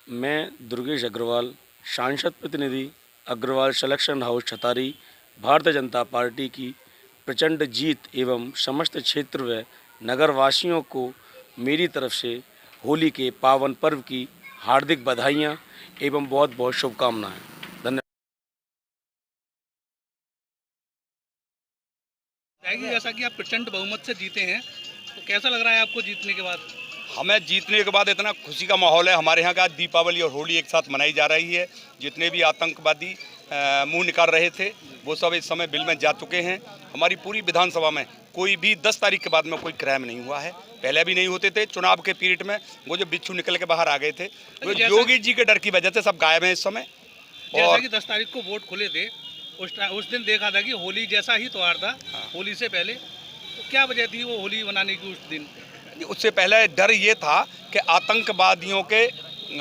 मैं दुर्गेश अग्रवाल, सांसद प्रतिनिधि Agarwal selection house Chhatari, Bharatiya Janata party की प्रचंड जीत एवं समस्त क्षेत्र व नगरवासियों को मेरी तरफ से होली के पावन पर्व की हार्दिक बधाइयाँ एवं बहुत बहुत शुभकामनाएं। धन्यवाद। जैसा कि आप प्रचंड बहुमत से जीते हैं, तो कैसा लग रहा है आपको जीतने के बाद? हमें जीतने के बाद इतना खुशी का माहौल है। हमारे यहाँ का दीपावली और होली एक साथ मनाई जा रही है। जितने भी आतंकवादी मुंह निकाल रहे थे वो सब इस समय बिल में जा चुके हैं। हमारी पूरी विधानसभा में कोई भी 10 तारीख के बाद में कोई क्राइम नहीं हुआ है। पहले भी नहीं होते थे। चुनाव के पीरियड में वो जो बिच्छू निकल के बाहर आ गए थे, वो योगी जी के डर की वजह से सब गायब हैं इस समय। जैसा कि 10 तारीख को वोट खुले थे, उस दिन देखा था कि होली जैसा ही त्योहार था। होली से पहले तो क्या वजह थी वो होली मनाने की उस दिन? उससे पहले डर ये था कि आतंकवादियों के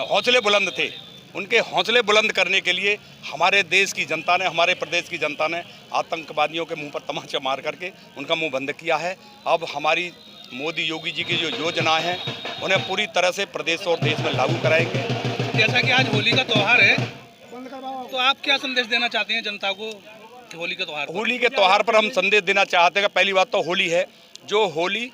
हौसले बुलंद थे। उनके हौसले बुलंद करने के लिए हमारे देश की जनता ने, हमारे प्रदेश की जनता ने आतंकवादियों के मुंह पर तमाचा मार करके उनका मुंह बंद किया है। अब हमारी मोदी योगी जी की जो योजना है उन्हें पूरी तरह से प्रदेश और देश में लागू कराएंगे। जैसा कि आज होली का त्योहार है, तो आप क्या संदेश देना चाहते हैं जनता को होली के त्योहार पर? होली के त्यौहार पर हम संदेश देना चाहते हैं कि पहली बात तो होली है। जो होली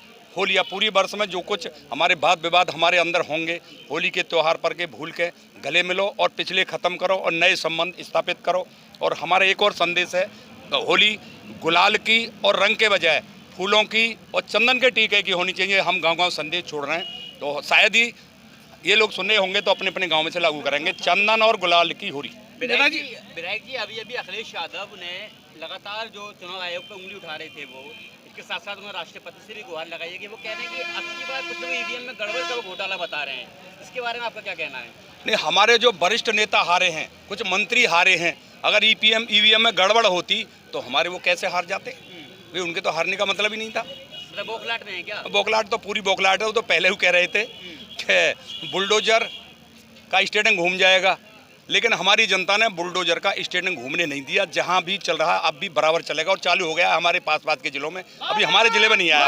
या पूरी वर्ष में जो कुछ हमारे वाद विवाद हमारे अंदर होंगे, होली के त्यौहार पर के भूल के गले मिलो और पिछले ख़त्म करो और नए संबंध स्थापित करो। और हमारा एक और संदेश है, होली गुलाल की और रंग के बजाय फूलों की और चंदन के टीके की होनी चाहिए। हम गांव-गांव संदेश छोड़ रहे हैं, तो शायद ही ये लोग सुन रहे होंगे तो अपने अपने गाँव में से लागू करेंगे। चंदन और गुलाल की होली। विधायक जी अभी अखिलेश यादव ने लगातार जो चुनाव आयोग पर उंगली उठा रहे थे, वो इसके साथ साथ उन्होंने राष्ट्रपति से भी गुहार लगाई है कि वो कह रहे हैं कि अब की बार कुछ लोग ईवीएम में गड़बड़ का घोटाला बता रहे हैं। इसके बारे में आपका क्या कहना है? नहीं, हमारे जो वरिष्ठ नेता हारे हैं, कुछ मंत्री हारे हैं। अगर ईवीएम में गड़बड़ होती तो हमारे वो कैसे हार जाते? भाई उनके तो हारने का मतलब ही नहीं था। मतलब बौखलाहट में है क्या? बौखलाहट तो पूरी बौखलाहट है। वो तो पहले ही कह रहे थे कि बुलडोजर का स्टेडियम घूम जाएगा, लेकिन हमारी जनता ने बुलडोजर का स्टेडियम घूमने नहीं दिया। जहां भी चल रहा अब भी बराबर चलेगा और चालू हो गया हमारे पास के जिलों में। अभी हमारे जिले में नहीं आया।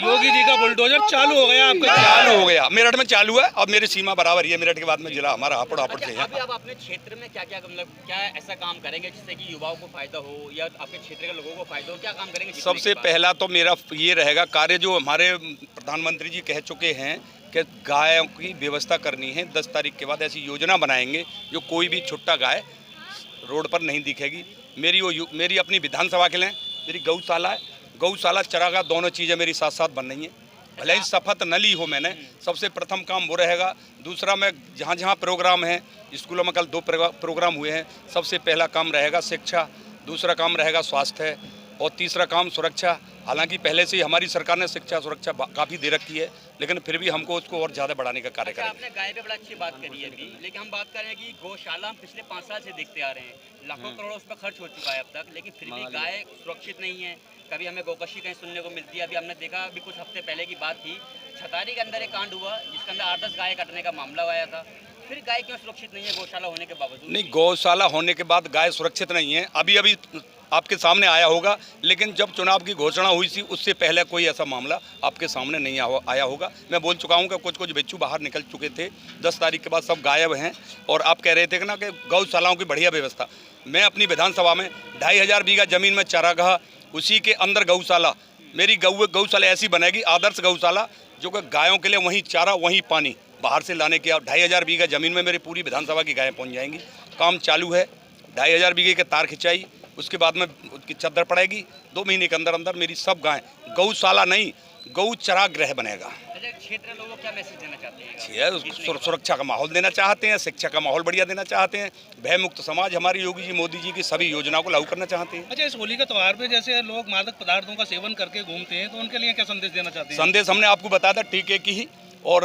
योगी जी का बुलडोजर चालू हो गया, आपका चालू हो गया। मेरठ में चालू है और मेरी सीमा बराबर ही है। मेरठ के बाद में जिला हमारा हापुड़ से है। अभी आप अपने क्षेत्र में क्या मतलब क्या ऐसा काम करेंगे जिससे कि युवाओं को फायदा हो या आपके क्षेत्र के लोगों को फायदा हो? क्या काम करेंगे? सबसे पहला तो मेरा ये रहेगा कार्य, जो हमारे प्रधानमंत्री जी कह चुके हैं कि गायों की व्यवस्था करनी है। 10 तारीख के बाद ऐसी योजना बनाएंगे जो कोई भी छुट्टा गाय रोड पर नहीं दिखेगी। मेरी अपनी विधानसभा के लिए मेरी गौशाला है, गौशाला चरागाह दोनों चीज़ें मेरी साथ साथ बन रही हैं। भले ही शपथ न ली हो मैंने, सबसे प्रथम काम वो रहेगा। दूसरा, मैं जहाँ जहाँ प्रोग्राम हैं, स्कूलों में कल 2 प्रोग्राम हुए हैं, सबसे पहला काम रहेगा शिक्षा, दूसरा काम रहेगा स्वास्थ्य और तीसरा काम सुरक्षा। हालांकि पहले से ही हमारी सरकार ने शिक्षा सुरक्षा काफ़ी दे रखी है, लेकिन फिर भी हमको उसको और ज़्यादा बढ़ाने का कार्य करें। आपने गाय पे बड़ा अच्छी बात करी है अभी, लेकिन हम बात कर रहे हैं कि गौशाला हम पिछले 5 साल से देखते आ रहे हैं, लाखों करोड़ उस पर खर्च हो चुका है अब तक, लेकिन फिर भी गाय सुरक्षित नहीं है। कभी हमें गौकशी कहीं सुनने को मिलती है। अभी हमने देखा, अभी कुछ हफ्ते पहले की बात थी, छतारी के अंदर एक कांड हुआ जिसके अंदर 8-10 गाय कटने का मामला आया था। फिर गाय क्यों सुरक्षित नहीं है गौशाला होने के बावजूद? नहीं, गौशाला होने के बाद गाय सुरक्षित नहीं है। अभी आपके सामने आया होगा, लेकिन जब चुनाव की घोषणा हुई थी उससे पहले कोई ऐसा मामला आपके सामने नहीं आया होगा। मैं बोल चुका हूं कि कुछ बिच्छू बाहर निकल चुके थे। 10 तारीख के बाद सब गायब हैं। और आप कह रहे थे कि ना कि गौशालाओं की बढ़िया व्यवस्था। मैं अपनी विधानसभा में 2500 बीघा जमीन में चारागाह, उसी के अंदर गौशाला, मेरी गौशाला ऐसी बनेगी, आदर्श गौशाला, जो कि गायों के लिए वहीं चारा वहीं पानी बाहर से लाने की। 2500 बीघा ज़मीन में मेरी पूरी विधानसभा की गायें पहुंच जाएंगी। काम चालू है। 2500 बीघे के तार खिंचाई, उसके बाद में उसकी चद्दर पड़ेगी। 2 महीने के अंदर अंदर मेरी सब गायें, गौशाला नहीं गौ चरागृह बनेगा। क्षेत्र लोगों को क्या मैसेज देना चाहते हैं? सुरक्षा का माहौल देना चाहते हैं, शिक्षा का माहौल बढ़िया देना चाहते हैं, भय मुक्त समाज हमारी योगी जी मोदी जी की सभी योजनाओं को लागू करना चाहते हैं। अच्छा, इस होली का त्योहार पे जैसे लोग मादक पदार्थों का सेवन करके घूमते हैं, तो उनके लिए क्या संदेश देना चाहते हैं? संदेश हमने आपको बताया था टीके की ही और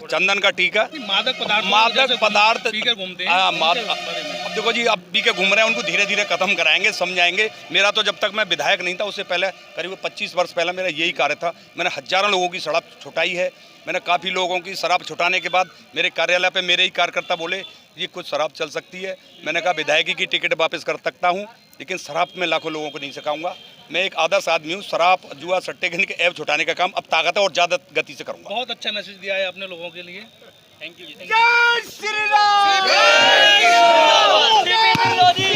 चंदन का टीका। मादक पदार्थ पी कर घूमते हैं। अब देखो जी, अब पी के घूम रहे हैं, उनको धीरे धीरे खत्म कराएंगे, समझाएंगे। मेरा तो जब तक मैं विधायक नहीं था उससे पहले करीब 25 वर्ष पहले मेरा यही कार्य था। मैंने हजारों लोगों की शराब छुटाई है। मैंने काफ़ी लोगों की शराब छुटाने के बाद मेरे कार्यालय पे मेरे ही कार्यकर्ता बोले ये कुछ शराब चल सकती है। मैंने कहा विधायकी की टिकट वापस कर सकता हूँ, लेकिन शराब में लाखों लोगों को नहीं सिखाऊंगा। मैं एक आदर्श आदमी हूँ। शराब जुआ सट्टे के ऐप छुटाने का काम अब ताकत और ज़्यादा गति से करूँगा। बहुत अच्छा मैसेज दिया है आपने लोगों के लिए। थैंक यू जी, थैंक यू।